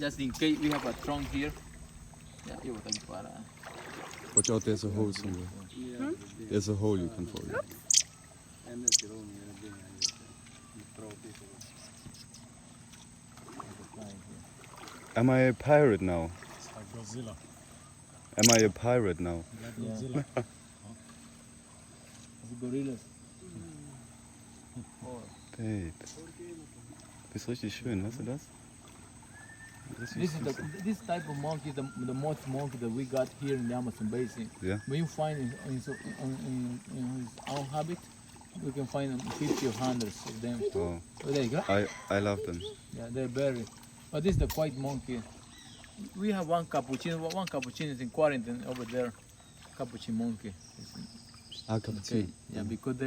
just in case we have a trunk here. Ya, yo boté aquí para. Watch out, there's a hole somewhere. There's a hole you can fall in. Am I a pirate now? It's like Godzilla. Am I a pirate now? Like Godzilla. Gorillas. Babe. Bist richtig schön, weißt du das? This type of monkey is the most monkey that we got here in the Amazon basin. Yeah. When you find in his own habit, we can find 50 or hundreds of them. Oh, Oh, there you go. I love them. Yeah, they're very. But this is the white monkey. We have one cappuccino is in quarantine over there. Capuchin monkey. Ah, Kapuzin. Yeah, because they